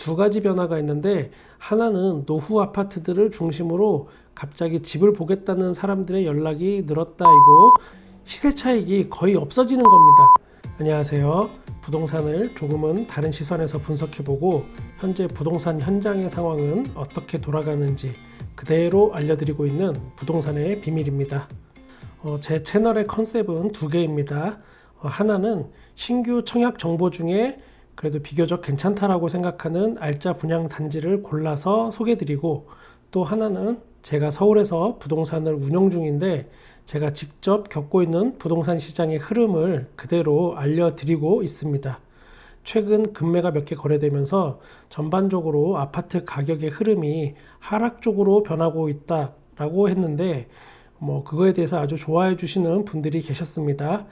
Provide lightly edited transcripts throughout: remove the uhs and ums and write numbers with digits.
두 가지 변화가 있는데, 하나는 노후 아파트들을 중심으로 갑자기 집을 보겠다는 사람들의 연락이 늘었다이고, 시세 차익이 거의 없어지는 겁니다. 안녕하세요. 부동산을 조금은 다른 시선에서 분석해보고 현재 부동산 현장의 상황은 어떻게 돌아가는지 그대로 알려드리고 있는 부동산의 비밀입니다. 제 채널의 컨셉은 두 개입니다. 하나는 신규 청약 정보 중에 그래도 비교적 괜찮다라고 생각하는 알짜 분양 단지를 골라서 소개드리고, 또 하나는 제가 서울에서 부동산을 운영 중인데 제가 직접 겪고 있는 부동산 시장의 흐름을 그대로 알려드리고 있습니다. 최근 급매가 몇 개 거래되면서 전반적으로 아파트 가격의 흐름이 하락 쪽으로 변하고 있다라고 했는데, 그거에 대해서 아주 좋아해 주시는 분들이 계셨습니다.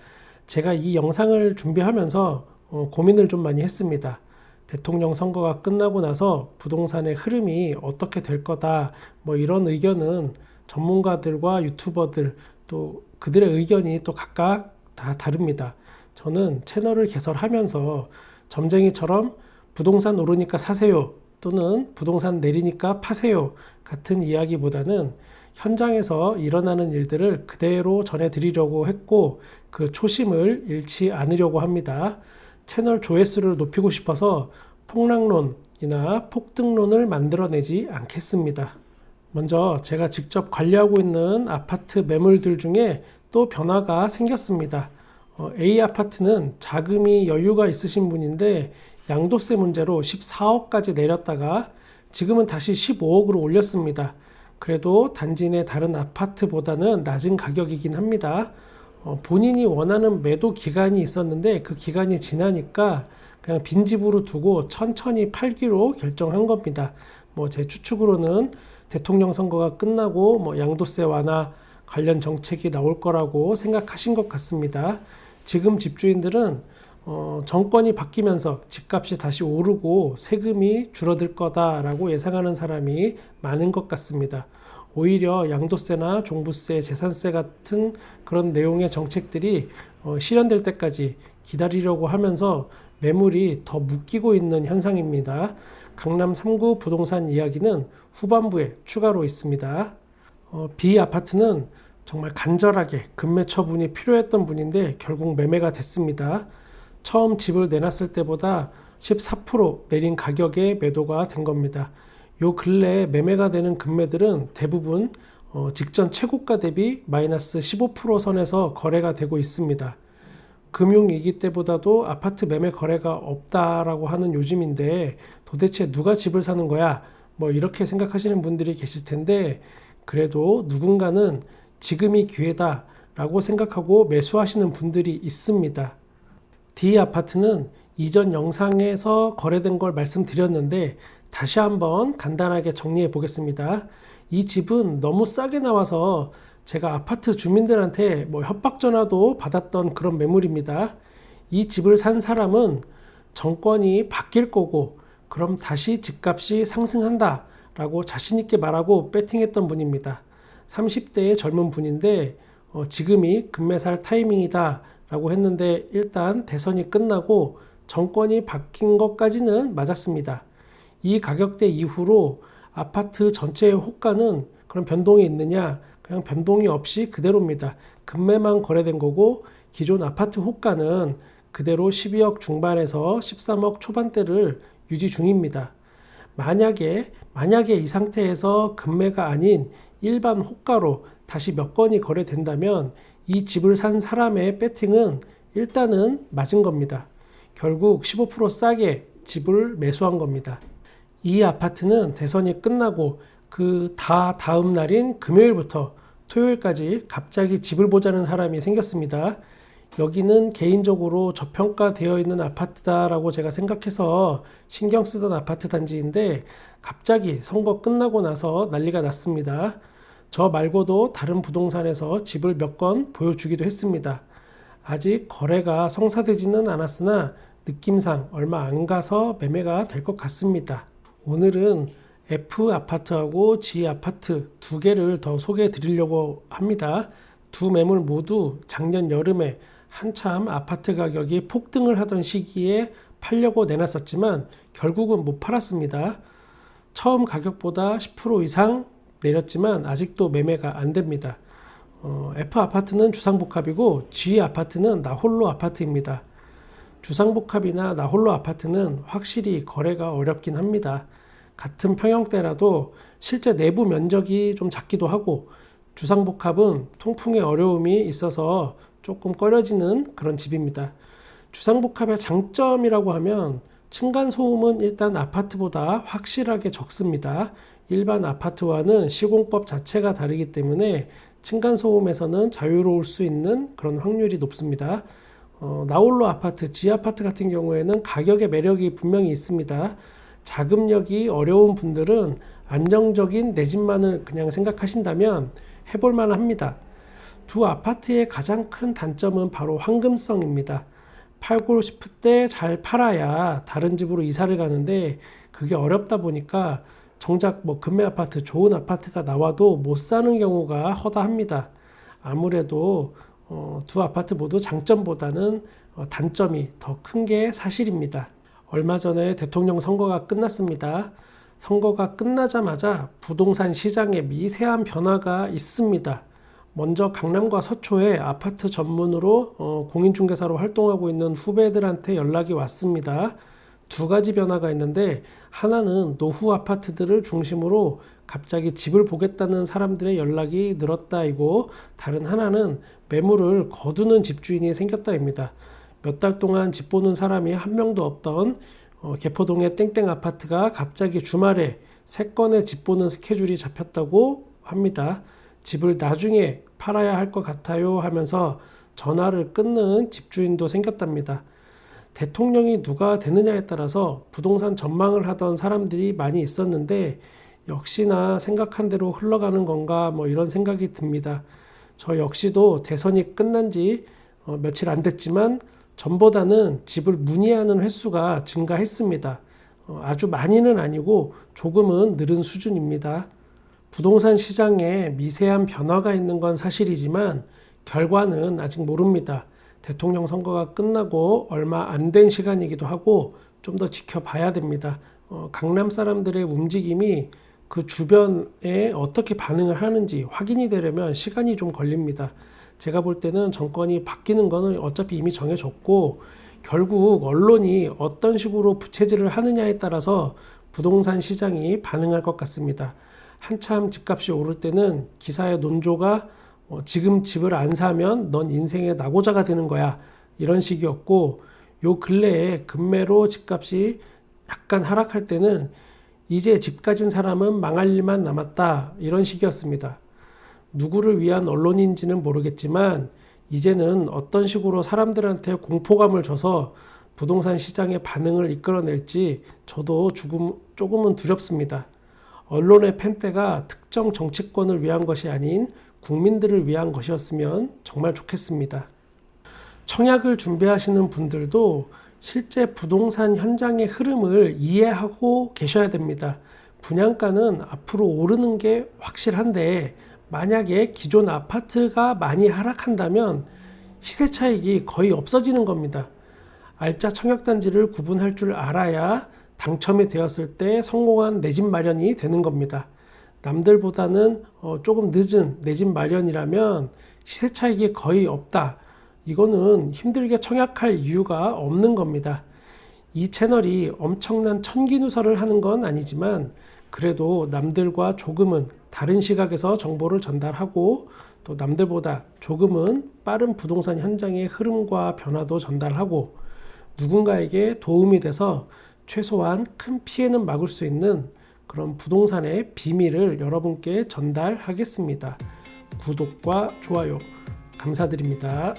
제가 이 영상을 준비하면서 고민을 좀 많이 했습니다. 대통령 선거가 끝나고 나서 부동산의 흐름이 어떻게 될 거다, 이런 의견은 전문가들과 유튜버들 또 그들의 의견이 또 각각 다 다릅니다. 저는 채널을 개설하면서 점쟁이처럼 부동산 오르니까 사세요 또는 부동산 내리니까 파세요 같은 이야기보다는 현장에서 일어나는 일들을 그대로 전해드리려고 했고, 그 초심을 잃지 않으려고 합니다. 채널 조회수를 높이고 싶어서 폭락론이나 폭등론을 만들어내지 않겠습니다. 먼저 제가 직접 관리하고 있는 아파트 매물들 중에 또 변화가 생겼습니다. A 아파트는 자금이 여유가 있으신 분인데 양도세 문제로 14억까지 내렸다가 지금은 다시 15억으로 올렸습니다. 그래도 단지 내 다른 아파트보다는 낮은 가격이긴 합니다. 본인이 원하는 매도 기간이 있었는데 그 기간이 지나니까 그냥 빈집으로 두고 천천히 팔기로 결정한 겁니다. 제 추측으로는 대통령 선거가 끝나고 양도세 완화 관련 정책이 나올 거라고 생각하신 것 같습니다. 지금 집주인들은 정권이 바뀌면서 집값이 다시 오르고 세금이 줄어들 거다라고 예상하는 사람이 많은 것 같습니다. 오히려 양도세나 종부세, 재산세 같은 그런 내용의 정책들이 실현될 때까지 기다리려고 하면서 매물이 더 묶이고 있는 현상입니다. 강남 3구 부동산 이야기는 후반부에 추가로 있습니다. B 아파트는 정말 간절하게 급매 처분이 필요했던 분인데 결국 매매가 됐습니다. 처음 집을 내놨을 때보다 14% 내린 가격에 매도가 된 겁니다. 요 근래 매매가 되는 금매들은 대부분 직전 최고가 대비 마이너스 15% 선에서 거래가 되고 있습니다. 금융위기 때보다도 아파트 매매 거래가 없다라고 하는 요즘인데 도대체 누가 집을 사는 거야? 이렇게 생각하시는 분들이 계실 텐데, 그래도 누군가는 지금이 기회다 라고 생각하고 매수하시는 분들이 있습니다. D 아파트는 이전 영상에서 거래된 걸 말씀드렸는데 다시 한번 간단하게 정리해 보겠습니다. 이 집은 너무 싸게 나와서 제가 아파트 주민들한테 협박 전화도 받았던 그런 매물입니다. 이 집을 산 사람은 정권이 바뀔 거고 그럼 다시 집값이 상승한다 라고 자신 있게 말하고 배팅했던 분입니다. 30대의 젊은 분인데 지금이 급매살 타이밍이다 라고 했는데 일단 대선이 끝나고 정권이 바뀐 것까지는 맞았습니다. 이 가격대 이후로 아파트 전체의 호가는 그런 변동이 있느냐? 그냥 변동이 없이 그대로입니다. 급매만 거래된 거고 기존 아파트 호가는 그대로 12억 중반에서 13억 초반대를 유지 중입니다. 만약에 이 상태에서 급매가 아닌 일반 호가로 다시 몇 건이 거래된다면 이 집을 산 사람의 배팅은 일단은 맞은 겁니다. 결국 15% 싸게 집을 매수한 겁니다. 이 아파트는 대선이 끝나고 그 다음 날인 금요일부터 토요일까지 갑자기 집을 보자는 사람이 생겼습니다. 여기는 개인적으로 저평가되어 있는 아파트다라고 제가 생각해서 신경 쓰던 아파트 단지인데 갑자기 선거 끝나고 나서 난리가 났습니다. 저 말고도 다른 부동산에서 집을 몇 건 보여주기도 했습니다. 아직 거래가 성사되지는 않았으나 느낌상 얼마 안 가서 매매가 될 것 같습니다. 오늘은 F 아파트하고 G 아파트 두 개를 더 소개해 드리려고 합니다. 두 매물 모두 작년 여름에 한참 아파트 가격이 폭등을 하던 시기에 팔려고 내놨었지만 결국은 못 팔았습니다. 처음 가격보다 10% 이상 내렸지만 아직도 매매가 안 됩니다. F 아파트는 주상복합이고 G 아파트는 나홀로 아파트입니다. 주상복합이나 나홀로 아파트는 확실히 거래가 어렵긴 합니다. 같은 평형대라도 실제 내부 면적이 좀 작기도 하고, 주상복합은 통풍에 어려움이 있어서 조금 꺼려지는 그런 집입니다. 주상복합의 장점이라고 하면 층간소음은 일단 아파트보다 확실하게 적습니다. 일반 아파트와는 시공법 자체가 다르기 때문에 층간소음에서는 자유로울 수 있는 그런 확률이 높습니다. 나홀로 아파트, G 아파트 같은 경우에는 가격의 매력이 분명히 있습니다. 자금력이 어려운 분들은 안정적인 내 집만을 그냥 생각하신다면 해볼 만합니다. 두 아파트의 가장 큰 단점은 바로 황금성입니다. 팔고 싶을 때 잘 팔아야 다른 집으로 이사를 가는데 그게 어렵다 보니까 정작 금매 아파트, 좋은 아파트가 나와도 못 사는 경우가 허다합니다. 아무래도 두 아파트 모두 장점보다는 단점이 더 큰 게 사실입니다. 얼마 전에 대통령 선거가 끝났습니다. 선거가 끝나자마자 부동산 시장에 미세한 변화가 있습니다. 먼저 강남과 서초에 아파트 전문으로 공인중개사로 활동하고 있는 후배들한테 연락이 왔습니다. 두 가지 변화가 있는데, 하나는 노후 아파트들을 중심으로 갑자기 집을 보겠다는 사람들의 연락이 늘었다이고, 다른 하나는 매물을 거두는 집주인이 생겼다입니다. 몇 달 동안 집 보는 사람이 한 명도 없던 개포동의 땡땡 아파트가 갑자기 주말에 3건의 집 보는 스케줄이 잡혔다고 합니다. 집을 나중에 팔아야 할 것 같아요 하면서 전화를 끊는 집주인도 생겼답니다. 대통령이 누가 되느냐에 따라서 부동산 전망을 하던 사람들이 많이 있었는데, 역시나 생각한 대로 흘러가는 건가 이런 생각이 듭니다. 저 역시도 대선이 끝난 지 며칠 안 됐지만 전보다는 집을 문의하는 횟수가 증가했습니다. 아주 많이는 아니고 조금은 늘은 수준입니다. 부동산 시장에 미세한 변화가 있는 건 사실이지만 결과는 아직 모릅니다. 대통령 선거가 끝나고 얼마 안 된 시간이기도 하고 좀 더 지켜봐야 됩니다. 강남 사람들의 움직임이 그 주변에 어떻게 반응을 하는지 확인이 되려면 시간이 좀 걸립니다. 제가 볼 때는 정권이 바뀌는 거는 어차피 이미 정해졌고, 결국 언론이 어떤 식으로 부채질을 하느냐에 따라서 부동산 시장이 반응할 것 같습니다. 한참 집값이 오를 때는 기사의 논조가 지금 집을 안 사면 넌 인생의 낙오자가 되는 거야, 이런 식이었고, 요 근래에 급매로 집값이 약간 하락할 때는 이제 집 가진 사람은 망할 일만 남았다, 이런 식이었습니다. 누구를 위한 언론인지는 모르겠지만 이제는 어떤 식으로 사람들한테 공포감을 줘서 부동산 시장의 반응을 이끌어낼지 저도 조금은 두렵습니다. 언론의 펜대가 특정 정치권을 위한 것이 아닌 국민들을 위한 것이었으면 정말 좋겠습니다. 청약을 준비하시는 분들도 실제 부동산 현장의 흐름을 이해하고 계셔야 됩니다. 분양가는 앞으로 오르는 게 확실한데, 만약에 기존 아파트가 많이 하락한다면 시세 차익이 거의 없어지는 겁니다. 알짜 청약단지를 구분할 줄 알아야 당첨이 되었을 때 성공한 내 집 마련이 되는 겁니다. 남들보다는 조금 늦은 내 집 마련이라면 시세 차익이 거의 없다, 이거는 힘들게 청약할 이유가 없는 겁니다. 이 채널이 엄청난 천기누설을 하는 건 아니지만 그래도 남들과 조금은 다른 시각에서 정보를 전달하고, 또 남들보다 조금은 빠른 부동산 현장의 흐름과 변화도 전달하고, 누군가에게 도움이 돼서 최소한 큰 피해는 막을 수 있는 그런 부동산의 비밀을 여러분께 전달하겠습니다. 구독과 좋아요 감사드립니다.